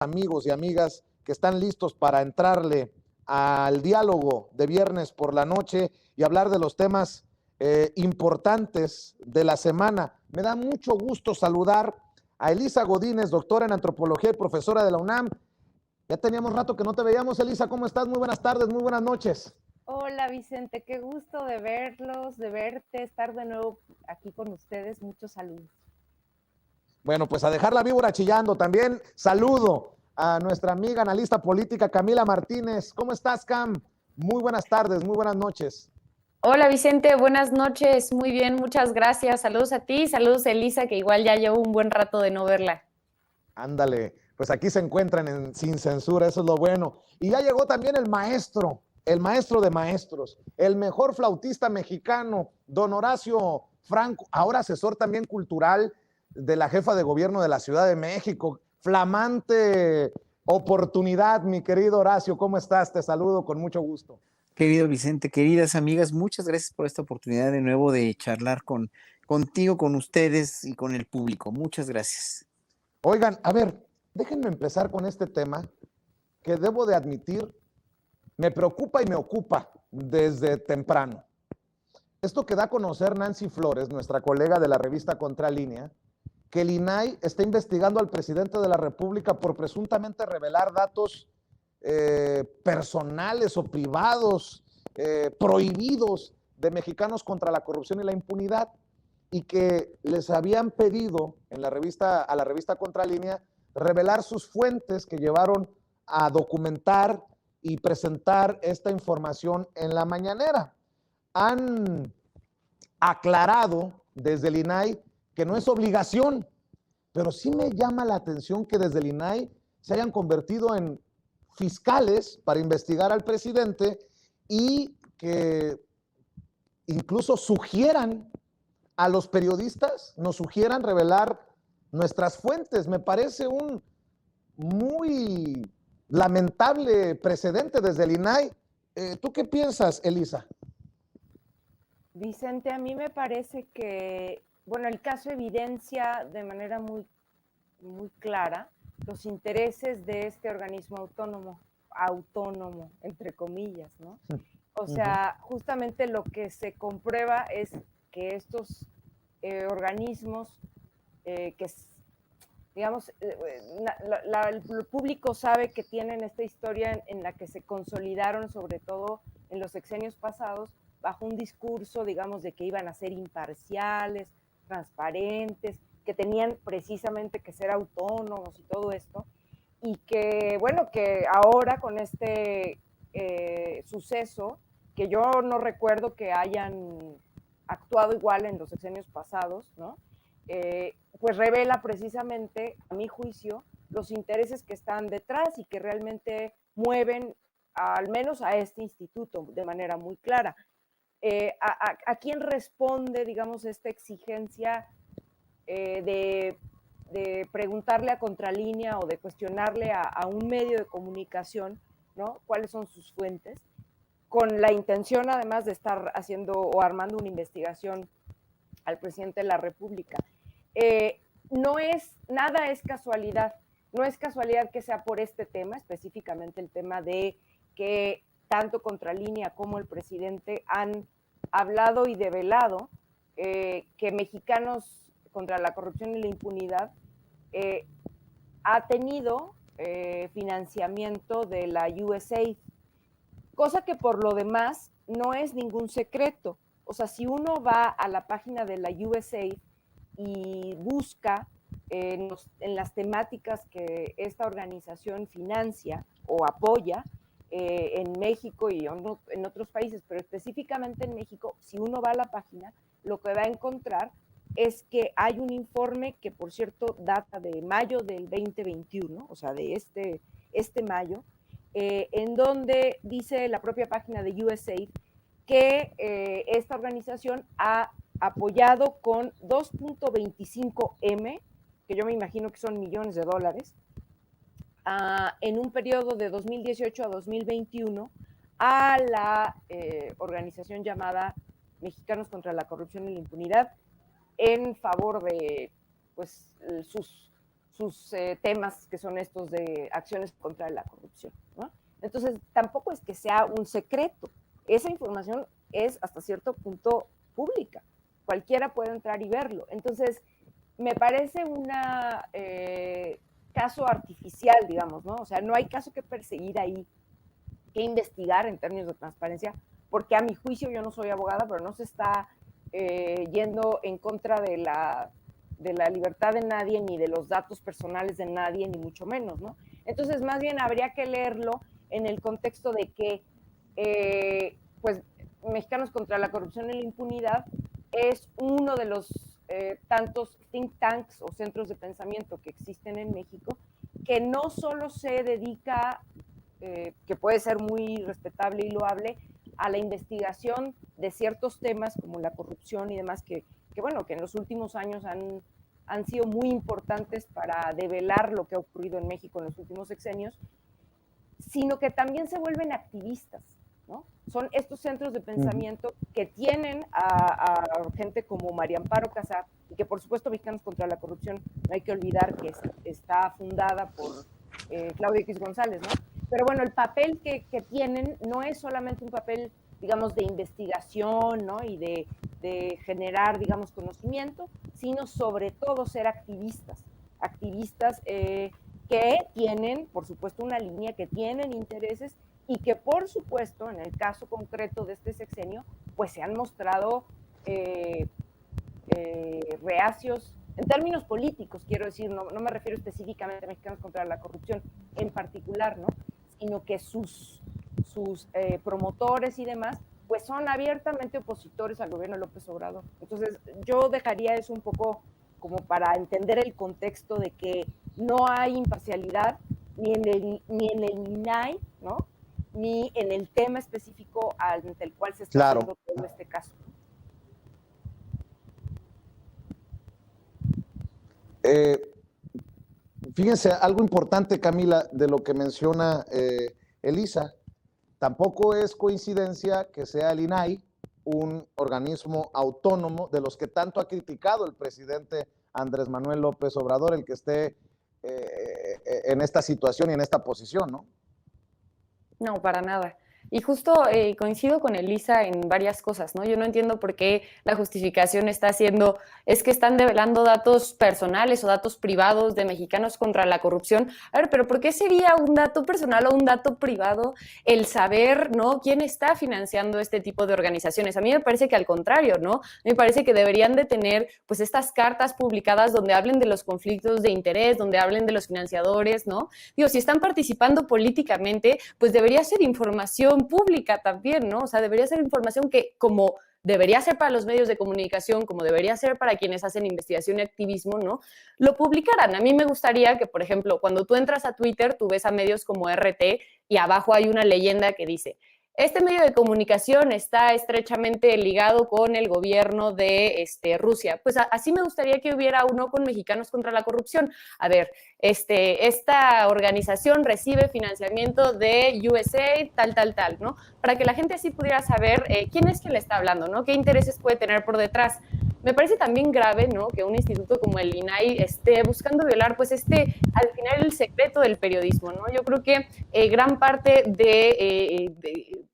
amigos y amigas que están listos para entrarle al diálogo de viernes por la noche y hablar de los temas importantes de la semana. Me da mucho gusto saludar a Elisa Godínez, doctora en antropología y profesora de la UNAM. Ya teníamos rato que no te veíamos, Elisa. ¿Cómo estás? Muy buenas tardes, muy buenas noches. Hola Vicente, qué gusto de verlos, de verte, estar de nuevo aquí con ustedes. Muchos saludos. Bueno, pues a dejar la víbora chillando también. Saludo a nuestra amiga analista política Camila Martínez. ¿Cómo estás, Cam? Muy buenas tardes, muy buenas noches. Hola Vicente, buenas noches, muy bien, muchas gracias. Saludos a ti, saludos a Elisa, que igual ya llevo un buen rato de no verla. Ándale, pues aquí se encuentran sin censura, eso es lo bueno. Y ya llegó también el maestro de maestros, el mejor flautista mexicano, don Horacio Franco, ahora asesor también cultural de la jefa de gobierno de la Ciudad de México. Flamante oportunidad, mi querido Horacio, ¿cómo estás? Te saludo con mucho gusto. Querido Vicente, queridas amigas, muchas gracias por esta oportunidad de nuevo de charlar contigo, con ustedes y con el público. Muchas gracias. Oigan, a ver, déjenme empezar con este tema que debo de admitir, me preocupa y me ocupa desde temprano. Esto que da a conocer Nancy Flores, nuestra colega de la revista Contralínea, que el INAI está investigando al presidente de la República por presuntamente revelar datos personales o privados prohibidos de Mexicanos contra la corrupción y la impunidad, y que les habían pedido a la revista Contralínea revelar sus fuentes que llevaron a documentar y presentar esta información en la mañanera. Han aclarado desde el INAI que no es obligación, pero sí me llama la atención que desde el INAI se hayan convertido en fiscales para investigar al presidente y que incluso sugieran a los periodistas, nos sugieran revelar nuestras fuentes. Me parece un muy lamentable precedente desde el INAI. ¿Tú qué piensas, Elisa? Vicente, a mí me parece que, bueno, el caso evidencia de manera muy clara los intereses de este organismo autónomo, entre comillas, ¿no? O sea, justamente lo que se comprueba es que estos organismos que, digamos, el público sabe que tienen esta historia en la que se consolidaron, sobre todo en los sexenios pasados, bajo un discurso, digamos, de que iban a ser imparciales, transparentes, que tenían precisamente que ser autónomos y todo esto, y que, bueno, que ahora con este suceso, que yo no recuerdo que hayan actuado igual en los sexenios pasados, ¿no? Pues revela precisamente, a mi juicio, los intereses que están detrás y que realmente mueven al menos a este instituto de manera muy clara. ¿A quién responde, digamos, esta exigencia de preguntarle a Contralínea o de cuestionarle a un medio de comunicación, ¿no? ¿Cuáles son sus fuentes? Con la intención, además, de estar haciendo o armando una investigación al presidente de la República. Nada es casualidad. No es casualidad que sea por este tema, específicamente el tema de que tanto Contralínea como el presidente han hablado y develado que Mexicanos contra la corrupción y la impunidad ha tenido financiamiento de la USAID, cosa que por lo demás no es ningún secreto. O sea, si uno va a la página de la USAID y busca en las temáticas que esta organización financia o apoya en México y en otros países, pero específicamente en México, si uno va a la página, lo que va a encontrar es que hay un informe que, por cierto, data de mayo del 2021, o sea, de este mayo, en donde dice la propia página de USAID que esta organización ha apoyado con 2.25 M, que yo me imagino que son millones de dólares, en un periodo de 2018 a 2021 a la organización llamada Mexicanos contra la Corrupción y la Impunidad en favor de pues, sus temas que son estos de acciones contra la corrupción, ¿no? Entonces, tampoco es que sea un secreto. Esa información es hasta cierto punto pública. Cualquiera puede entrar y verlo. Entonces, me parece un caso artificial, digamos, ¿no? O sea, no hay caso que perseguir ahí, que investigar en términos de transparencia, porque a mi juicio, yo no soy abogada, pero no se está yendo en contra de la libertad de nadie, ni de los datos personales de nadie, ni mucho menos, ¿no? Entonces, más bien habría que leerlo en el contexto de que, pues, Mexicanos contra la Corrupción y la Impunidad es uno de los tantos think tanks o centros de pensamiento que existen en México, que no solo se dedica, que puede ser muy respetable y loable, a la investigación de ciertos temas como la corrupción y demás, que bueno, que en los últimos años han sido muy importantes para develar lo que ha ocurrido en México en los últimos sexenios, sino que también se vuelven activistas, ¿no? Son estos centros de pensamiento que tienen a gente como María Amparo Casar, y que por supuesto Mexicanos contra la Corrupción, no hay que olvidar que está fundada por Claudio X González, ¿no? Pero bueno, el papel que tienen no es solamente un papel, digamos, de investigación, ¿no? Y de generar, digamos, conocimiento, sino sobre todo ser activistas que tienen, por supuesto, una línea, que tienen intereses y que, por supuesto, en el caso concreto de este sexenio, pues se han mostrado reacios, en términos políticos, quiero decir, no me refiero específicamente a Mexicanos contra la Corrupción en particular, ¿no? Sino que sus promotores y demás, pues son abiertamente opositores al gobierno de López Obrador. Entonces, yo dejaría eso un poco como para entender el contexto de que no hay imparcialidad ni en el INAI, ¿no? Ni en el tema específico ante el cual se está haciendo todo este caso. Fíjense, algo importante, Camila, de lo que menciona Elisa, tampoco es coincidencia que sea el INAI un organismo autónomo de los que tanto ha criticado el presidente Andrés Manuel López Obrador, el que esté en esta situación y en esta posición, ¿no? No, para nada. Y justo coincido con Elisa en varias cosas, ¿no? Yo no entiendo por qué la justificación está siendo, es que están develando datos personales o datos privados de Mexicanos contra la Corrupción. A ver, pero ¿por qué sería un dato personal o un dato privado el saber, ¿no? ¿Quién está financiando este tipo de organizaciones? A mí me parece que al contrario, ¿no? Me parece que deberían de tener, pues, estas cartas publicadas donde hablen de los conflictos de interés, donde hablen de los financiadores, ¿no? Digo, si están participando políticamente, pues debería ser información pública también, ¿no? O sea, debería ser información que, como debería ser para los medios de comunicación, como debería ser para quienes hacen investigación y activismo, ¿no? Lo publicaran. A mí me gustaría que, por ejemplo, cuando tú entras a Twitter, tú ves a medios como RT y abajo hay una leyenda que dice: este medio de comunicación está estrechamente ligado con el gobierno de Rusia. Pues así me gustaría que hubiera uno con Mexicanos contra la Corrupción. A ver, esta organización recibe financiamiento de USAID, tal, ¿no? Para que la gente así pudiera saber quién es quien le está hablando, ¿no? Qué intereses puede tener por detrás. Me parece también grave, ¿no?, que un instituto como el INAI esté buscando violar, pues, al final, el secreto del periodismo, ¿no? Yo creo que gran parte de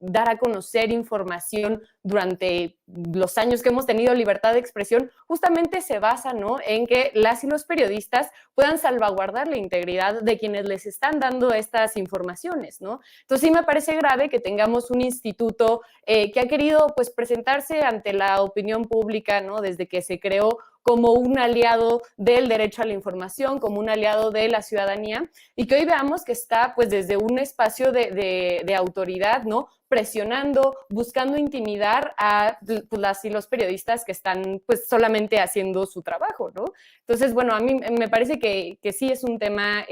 dar a conocer información durante los años que hemos tenido libertad de expresión justamente se basa, ¿no?, en que las y los periodistas puedan salvaguardar la integridad de quienes les están dando estas informaciones, ¿no? Entonces sí me parece grave que tengamos un instituto que ha querido, pues, presentarse ante la opinión pública, ¿no?, desde que se creó, como un aliado del derecho a la información, como un aliado de la ciudadanía, y que hoy veamos que está, pues, desde un espacio de autoridad, ¿no?, presionando, buscando intimidar a, pues, las y los periodistas que están, pues, solamente haciendo su trabajo, ¿no? Entonces, bueno, a mí me parece que sí es un tema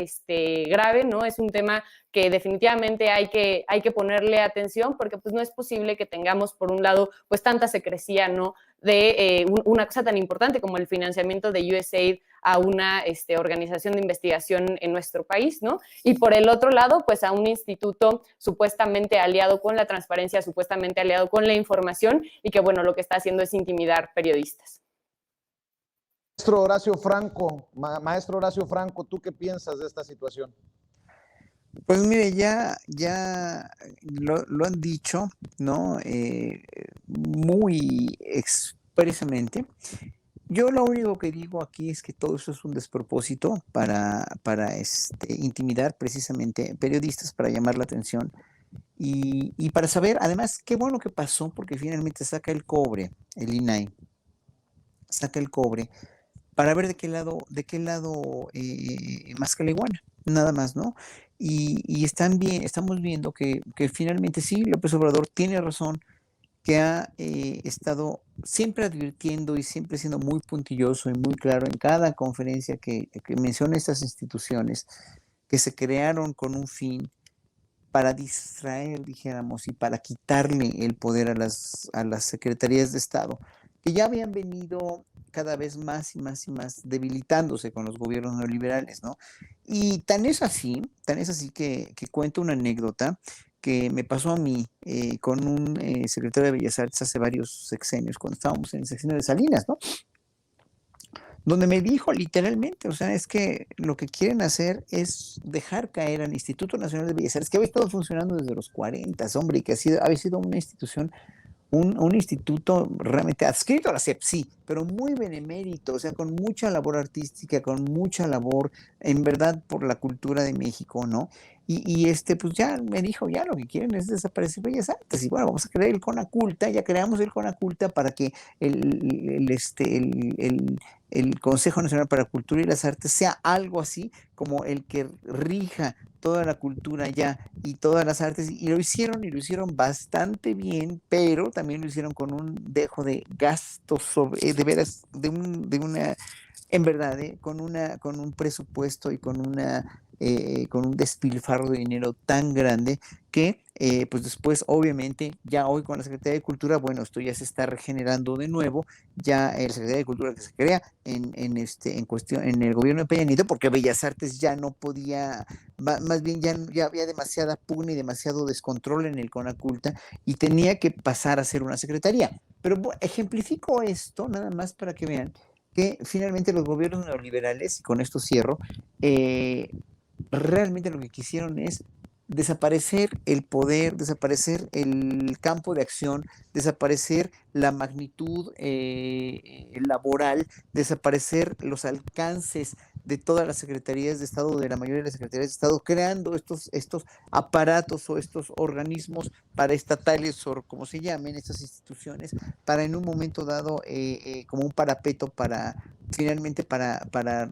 grave, ¿no? Es un tema que definitivamente hay que ponerle atención, porque pues no es posible que tengamos, por un lado, pues tanta secrecía, ¿no?, de una cosa tan importante como el financiamiento de USAID a una organización de investigación en nuestro país, ¿no? Y por el otro lado, pues a un instituto supuestamente aliado con la transparencia, supuestamente aliado con la información, y que, bueno, lo que está haciendo es intimidar periodistas. Maestro Horacio Franco, maestro Horacio Franco, ¿tú qué piensas de esta situación? Pues mire, ya lo han dicho, ¿no? Muy expresamente. Yo lo único que digo aquí es que todo eso es un despropósito para intimidar precisamente periodistas, para llamar la atención y para saber, además, qué bueno que pasó, porque finalmente saca el cobre, el INAI, saca el cobre para ver de qué lado masca la iguana, nada más, ¿no? Y estamos viendo que finalmente sí, López Obrador tiene razón, que ha estado siempre advirtiendo y siempre siendo muy puntilloso y muy claro en cada conferencia que menciona estas instituciones que se crearon con un fin para distraer, dijéramos, y para quitarle el poder a las secretarías de Estado, que ya habían venido cada vez más y más y más debilitándose con los gobiernos neoliberales, ¿no? Y tan es así que cuento una anécdota que me pasó a mí con un secretario de Bellas Artes hace varios sexenios, cuando estábamos en el sexenio de Salinas, ¿no? Donde me dijo literalmente, o sea, es que lo que quieren hacer es dejar caer al Instituto Nacional de Bellas Artes, que había estado funcionando desde los 40, hombre, y que había sido una institución, un instituto realmente adscrito a la SEP, sí, pero muy benemérito, o sea, con mucha labor artística, con mucha labor, en verdad, por la cultura de México, ¿no? Pues ya me dijo, ya lo que quieren es desaparecer Bellas Artes, y bueno, vamos a crear el CONACULTA, ya creamos el CONACULTA para que el Consejo Nacional para la Cultura y las Artes sea algo así como el que rija toda la cultura ya y todas las artes, y lo hicieron bastante bien, pero también lo hicieron con un dejo de gastos de veras, en verdad, con un presupuesto y con un despilfarro de dinero tan grande que pues después, obviamente, ya hoy con la Secretaría de Cultura, bueno, esto ya se está regenerando de nuevo, ya la Secretaría de Cultura que se crea en cuestión, en el gobierno de Peña Nieto, porque Bellas Artes ya no podía, más bien ya había demasiada pugna y demasiado descontrol en el CONACULTA y tenía que pasar a ser una secretaría. Pero ejemplifico esto nada más para que vean que finalmente los gobiernos neoliberales, y con esto cierro, realmente lo que quisieron es desaparecer el poder, desaparecer el campo de acción, desaparecer la magnitud laboral, desaparecer los alcances de todas las secretarías de Estado, de la mayoría de las secretarías de Estado, creando estos aparatos o estos organismos paraestatales o como se llamen estas instituciones, para en un momento dado como un parapeto para finalmente para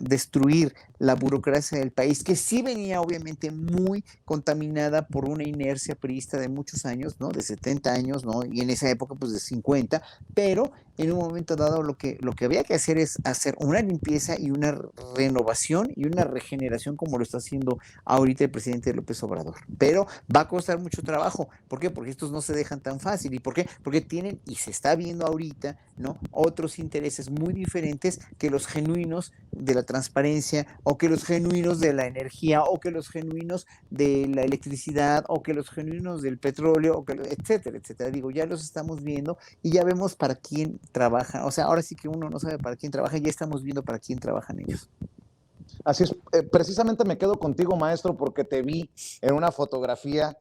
destruir la burocracia del país, que sí venía obviamente muy contaminada por una inercia priista de muchos años, ¿no? De 70 años, ¿no? Y en esa época pues de 50, pero en un momento dado lo que había que hacer es hacer una limpieza y una renovación y una regeneración como lo está haciendo ahorita el presidente López Obrador. Pero va a costar mucho trabajo. ¿Por qué? Porque estos no se dejan tan fácil. ¿Y por qué? Porque tienen, y se está viendo ahorita, ¿no? Otros intereses muy diferentes que los genuinos de la transparencia, o que los genuinos de la energía, o que los genuinos de la electricidad, o que los genuinos del petróleo, o que, etcétera, etcétera. Digo, ya los estamos viendo y ya vemos para quién trabaja. O sea, ahora sí que uno no sabe para quién trabaja, ya estamos viendo para quién trabajan ellos. Así es, precisamente me quedo contigo, maestro, porque te vi en una fotografía